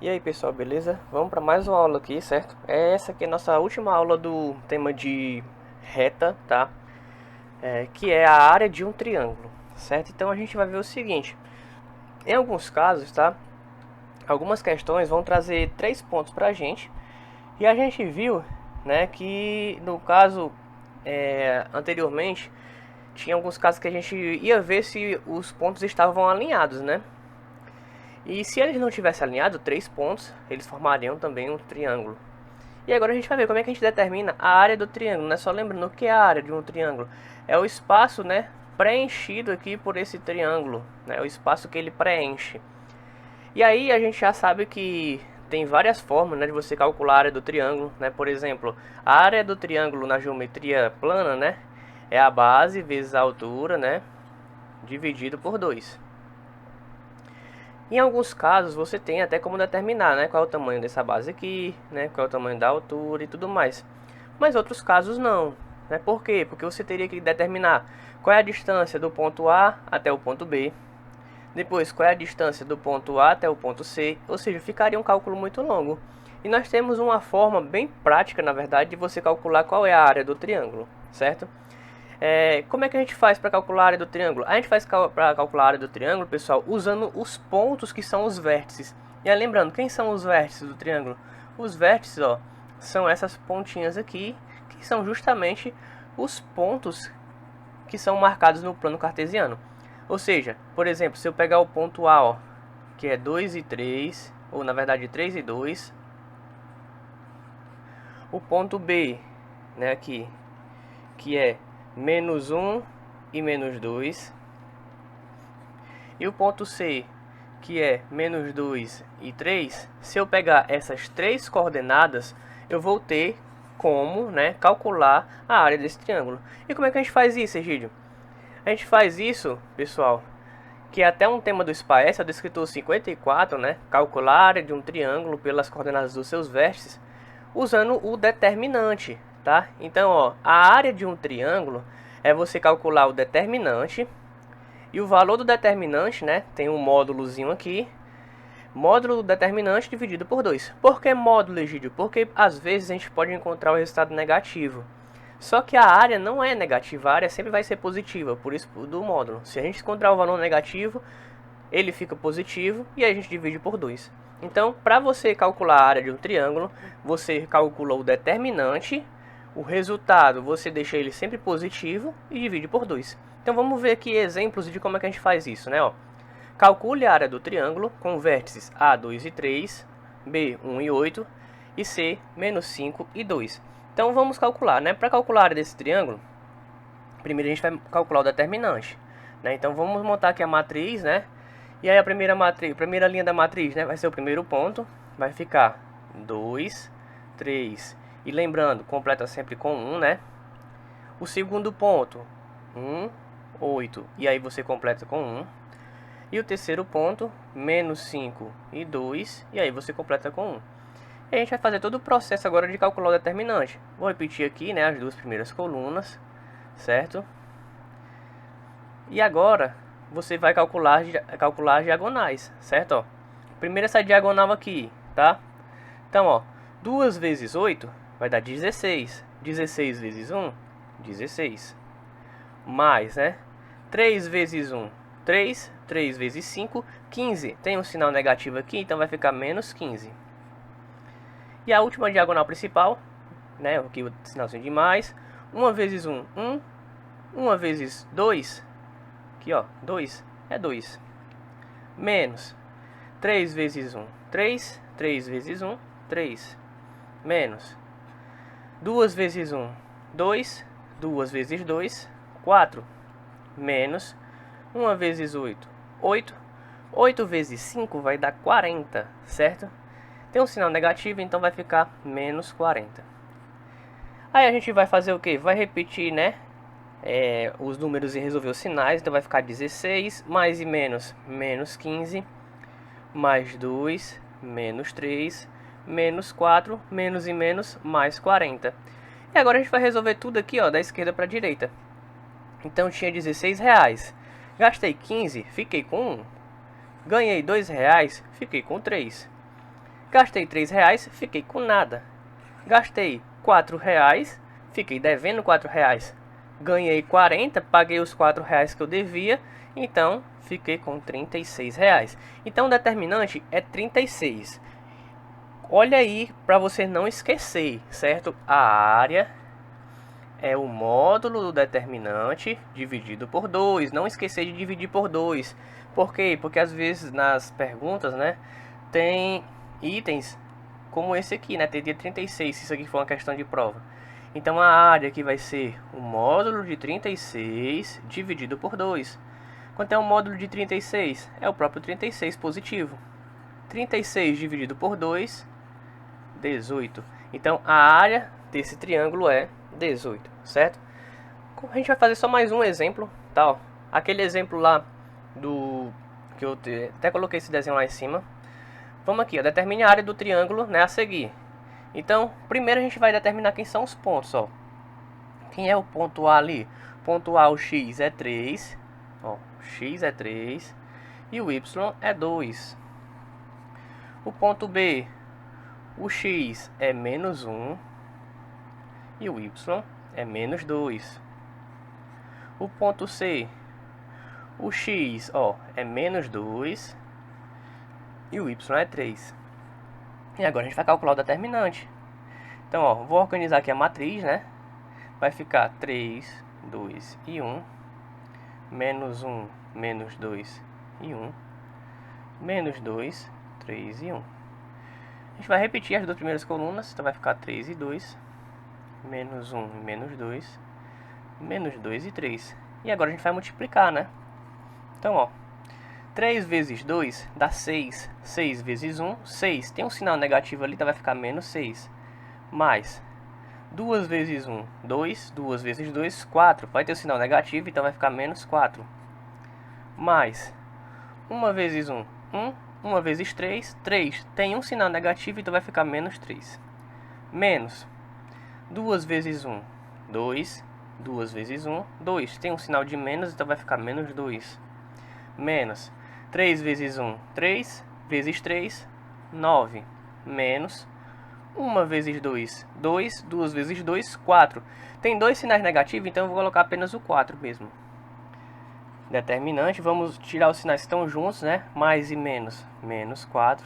E aí pessoal, beleza? Vamos para mais uma aula aqui, certo? Essa aqui é a nossa última aula do tema de reta, tá? Que é a área de um triângulo, certo? Então a gente vai ver o seguinte: em alguns casos, tá? Algumas questões vão trazer 3 pontos para a gente, e a gente viu, né, que no caso anteriormente tinha alguns casos que a gente ia ver se os pontos estavam alinhados, né? E se eles não tivessem alinhado 3 pontos, eles formariam também um triângulo. E agora a gente vai ver como é que a gente determina a área do triângulo, né? Só lembrando o que é a área de um triângulo. É o espaço, né, preenchido aqui por esse triângulo, né? O espaço que ele preenche. E aí a gente já sabe que tem várias formas, né, de você calcular a área do triângulo, né? Por exemplo, a área do triângulo na geometria plana, né, é a base vezes a altura, né, dividido por 2. Em alguns casos você tem até como determinar, né, qual é o tamanho dessa base aqui, né, qual é o tamanho da altura e tudo mais. Mas outros casos não, né? Por quê? Porque você teria que determinar qual é a distância do ponto A até o ponto B, depois qual é a distância do ponto A até o ponto C, ou seja, ficaria um cálculo muito longo. E nós temos uma forma bem prática, na verdade, de você calcular qual é a área do triângulo, certo? Como é que a gente faz para calcular a área do triângulo? A gente faz para calcular a área do triângulo, pessoal, usando os pontos que são os vértices. E aí, lembrando, quem são os vértices do triângulo? Os vértices, ó, são essas pontinhas aqui, que são justamente os pontos que são marcados no plano cartesiano. Ou seja, por exemplo, se eu pegar o ponto A, ó, que é 2 e 3, ou na verdade 3 e 2, o ponto B, né, aqui, que é menos 1 e menos 2, e o ponto C, que é menos 2 e 3, se eu pegar essas três coordenadas, eu vou ter como, né, calcular a área desse triângulo. E como é que a gente faz isso, Egídio? A gente faz isso, pessoal, que é até um tema do SPAES, é do escritor 54, né, calcular a área de um triângulo pelas coordenadas dos seus vértices, usando o determinante, tá? Então, ó, a área de um triângulo é você calcular o determinante, e o valor do determinante, né, tem um módulozinho aqui, módulo do determinante dividido por 2. Por que módulo, Egídio? Porque às vezes a gente pode encontrar o resultado negativo. Só que a área não é negativa, a área sempre vai ser positiva, por isso do módulo. Se a gente encontrar o valor negativo, ele fica positivo e aí a gente divide por 2. Então, para você calcular a área de um triângulo, você calcula o determinante, o resultado você deixa ele sempre positivo e divide por 2. Então vamos ver aqui exemplos de como é que a gente faz isso, né? Ó, calcule a área do triângulo com vértices A, 2 e 3, B, 1 e 8 e C, menos 5 e 2. Então vamos calcular, né? Para calcular a área desse triângulo, primeiro a gente vai calcular o determinante, né? Então vamos montar aqui a matriz, né? E aí a primeira linha da matriz, né, vai ser o primeiro ponto, vai ficar 2, 3, e lembrando, completa sempre com 1, né? O segundo ponto, 1, 8, e aí você completa com 1. E o terceiro ponto, menos 5 e 2, e aí você completa com 1. E a gente vai fazer todo o processo agora de calcular o determinante. Vou repetir aqui, né, as duas primeiras colunas, certo? E agora você vai calcular as diagonais, certo? Ó, primeiro essa diagonal aqui, tá? Então, ó, 2 vezes 8 vai dar 16. 16 vezes 1, 16. Mais, né? 3 vezes 1, 3. 3 vezes 5, 15. Tem um sinal negativo aqui, então vai ficar menos 15. E a última diagonal principal, né? Aqui o sinalzinho de mais. 1 vezes 1, 1. 1 vezes 2, aqui ó, 2 é 2. Menos 3 vezes 1, 3. 3 vezes 1, 3. Menos 2 vezes 1, 2. 2 vezes 2, 4. Menos 1 vezes 8, 8. 8 vezes 5 vai dar 40, certo? Tem um sinal negativo, então vai ficar menos 40. Aí a gente vai fazer o que? Vai repetir, né? Os números e resolver os sinais. Então vai ficar 16, mais e menos, menos 15, mais 2, menos 3, menos 4, menos e menos, mais 40. E agora a gente vai resolver tudo aqui, ó, da esquerda para a direita. Então tinha 16 reais. Gastei 15, fiquei com 1. Ganhei 2 reais, fiquei com 3. Gastei R$3, fiquei com nada. Gastei R$4, fiquei devendo R$4. Ganhei 40, paguei os R$4 que eu devia, então fiquei com R$36. Então o determinante é 36. Olha aí para você não esquecer, certo? A área é o módulo do determinante dividido por 2. Não esquecer de dividir por 2. Por quê? Porque às vezes nas perguntas, né, tem itens como esse aqui, né? Teria 36, se isso aqui for uma questão de prova. Então a área aqui vai ser o módulo de 36 dividido por 2. Quanto é o módulo de 36? É o próprio 36 positivo. 36 dividido por 2, 18. Então a área desse triângulo é 18, certo? A gente vai fazer só mais um exemplo, tá? Aquele exemplo lá do que eu até coloquei esse desenho lá em cima. Vamos aqui, ó, determine a área do triângulo, né, a seguir. Então, primeiro a gente vai determinar quem são os pontos, ó. Quem é o ponto A ali? Ponto A, o x é 3, ó, x é 3 e o y é 2. O ponto B, o x é menos 1 e o y é menos 2. O ponto C, o x, ó, é menos 2 e o y é 3. E agora a gente vai calcular o determinante. Então, ó, vou organizar aqui a matriz, né? Vai ficar 3, 2 e 1, menos 1, menos 2 e 1, menos 2, 3 e 1. A gente vai repetir as duas primeiras colunas, então vai ficar 3 e 2, menos 1 e menos 2, menos 2 e 3. E agora a gente vai multiplicar, né? Então, ó, 3 vezes 2 dá 6. 6 vezes 1, 6. Tem um sinal negativo ali, então vai ficar menos 6. Mais 2 vezes 1, 2. 2 vezes 2, 4. Vai ter o sinal negativo, então vai ficar menos 4. Mais 1 vezes 1, 1. 1 vezes 3, 3. Tem um sinal negativo, então vai ficar menos 3. Menos 2 vezes 1, 2. 2 vezes 1, 2. Tem um sinal de menos, então vai ficar menos 2. Menos 3 vezes 1, 3, vezes 3, 9, menos 1 vezes 2, 2, 2 vezes 2, 4. Tem dois sinais negativos, então eu vou colocar apenas o 4 mesmo. Determinante, vamos tirar os sinais que estão juntos, né? Mais e menos, menos 4,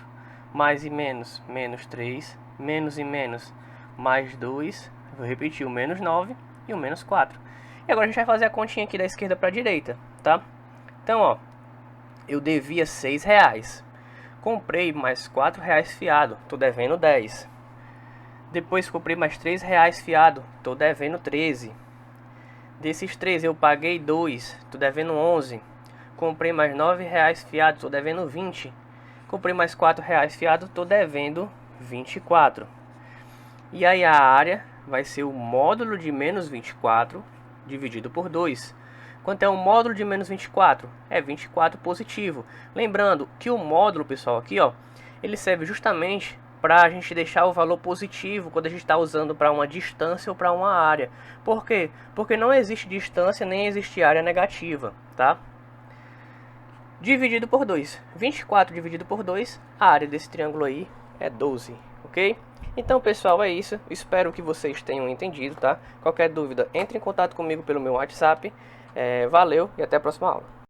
mais e menos, menos 3, menos e menos, mais 2, vou repetir, o menos 9 e o menos 4. E agora a gente vai fazer a continha aqui da esquerda para a direita, tá? Então, ó, eu devia R$6. Comprei mais R$4 fiado, tô devendo 10. Depois comprei mais R$3 fiado, tô devendo 13. Desses 3 eu paguei 2, tô devendo 11. Comprei mais R$9 fiado, tô devendo 20. Comprei mais R$4 fiado, tô devendo 24. E aí a área vai ser o módulo de menos 24 dividido por 2. Quanto é o módulo de menos 24? É 24 positivo. Lembrando que o módulo, pessoal, aqui, ó, ele serve justamente para a gente deixar o valor positivo quando a gente está usando para uma distância ou para uma área. Por quê? Porque não existe distância nem existe área negativa, tá? Dividido por 2. 24 dividido por 2, a área desse triângulo aí é 12, ok? Então, pessoal, é isso. Espero que vocês tenham entendido, tá? Qualquer dúvida, entre em contato comigo pelo meu WhatsApp. Valeu e até a próxima aula.